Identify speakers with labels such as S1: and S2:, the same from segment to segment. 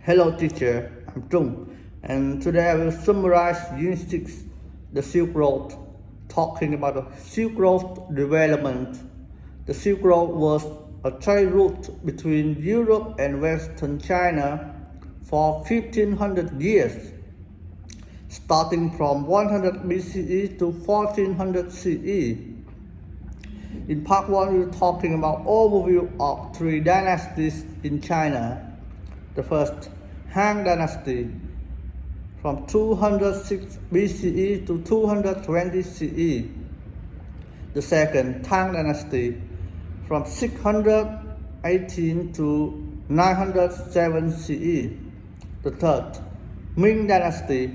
S1: Hello teacher, I'm Trung, and today I will summarize Unit 6, the Silk Road, talking about the Silk Road development. The Silk Road was a trade route between Europe and Western China for 1500 years, starting from 100 BCE to 1400 CE. In part 1, we're talking about overview of 3 dynasties in China. The first, Han Dynasty, from 206 BCE to 220 CE. The second, Tang Dynasty, from 618 to 907 CE. The third, Ming Dynasty,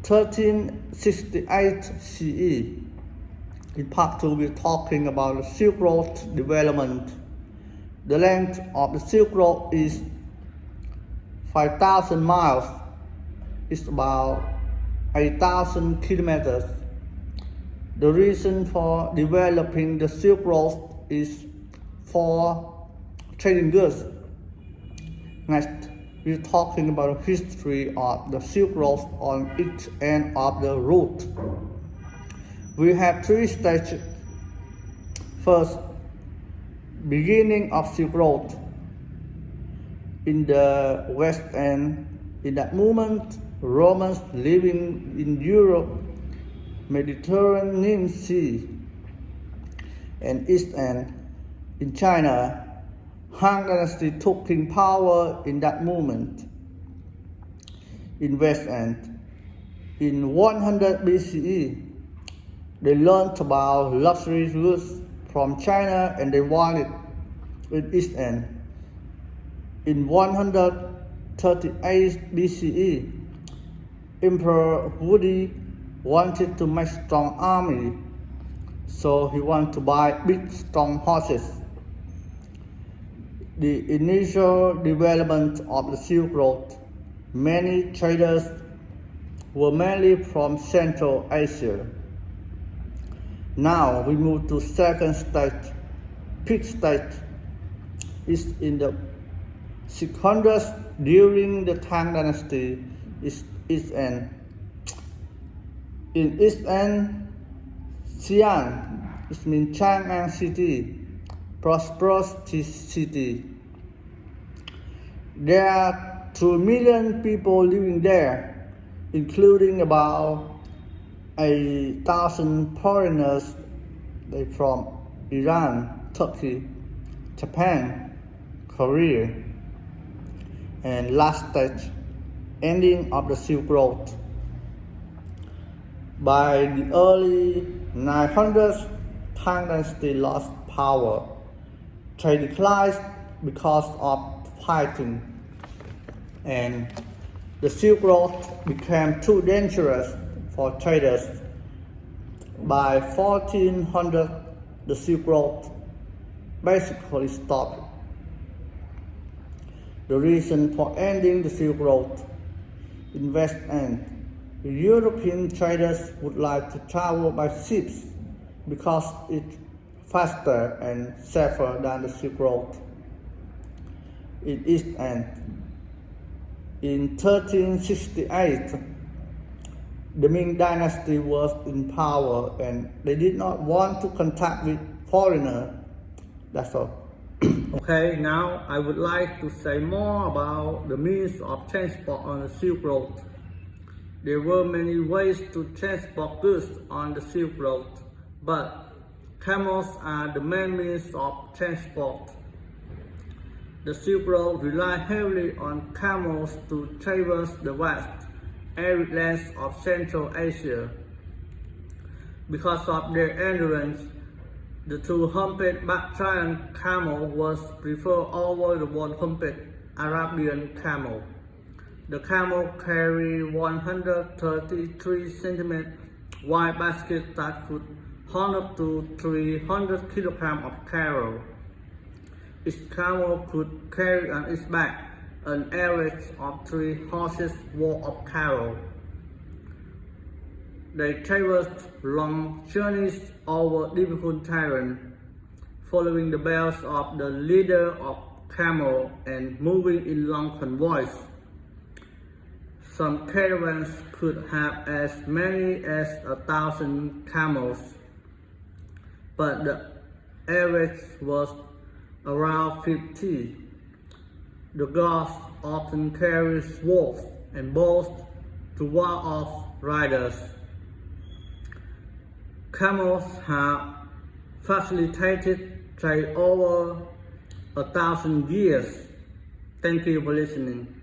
S1: 1368 CE. In part 2, we're talking about the Silk Road development. The length of the Silk Road is 5,000 miles. It's about 8,000 kilometers. The reason for developing the Silk Road is for trading goods. Next, we're talking about the history of the Silk Road on each end of the route. We have 3 stages. First, beginning of Silk Road. In the west end, in that moment, Romans living in Europe, Mediterranean Sea, and east end, in China, Han Dynasty took in power in that moment. In west end, in 100 BCE, they learned about luxury goods from China and they wanted in east end. In 138 BCE, Emperor Wu wanted to make strong army, so he wanted to buy big strong horses. The initial development of the Silk Road, many traders were mainly from Central Asia. Now we move to second stage. Peak stage is in the 600s during the Tang Dynasty is east end. In east end, Xi'an, it means Chang'an city, prosperous city. There are 2 million people living there, including about 1,000 foreigners. They from Iran, Turkey, Japan, Korea. And last stage, ending of the Silk Road. By the early 900s, Tang Dynasty lost power. Trade declined because of fighting, and the Silk Road became too dangerous for traders. By 1400, the Silk Road basically stopped. The reason for ending the Silk Road: in West End, European traders would like to travel by ships because it's faster and safer than the Silk Road. In East End, in 1368, the Ming Dynasty was in power and they did not want to contact with foreigners. That's all. Okay, now I would like to say more about the means of transport on the Silk Road. There were many ways to transport goods on the Silk Road, but camels are the main means of transport. The Silk Road relied heavily on camels to traverse the vast, arid lands of Central Asia. Because of their endurance, the 2-humped Bactrian camel was preferred over the 1-humped Arabian camel. The camel carried 133 cm wide basket that could hold up to 300 kg of cargo. Each camel could carry on its back an average of 3 horses worth of cargo. They traversed long journeys over difficult terrain, following the bells of the leader of camel and moving in long convoys. Some caravans could have as many as 1,000 camels, but the average was around 50. The Goths often carried swords and bows to ward off riders. Camels have facilitated trade over 1,000 years. Thank you for listening.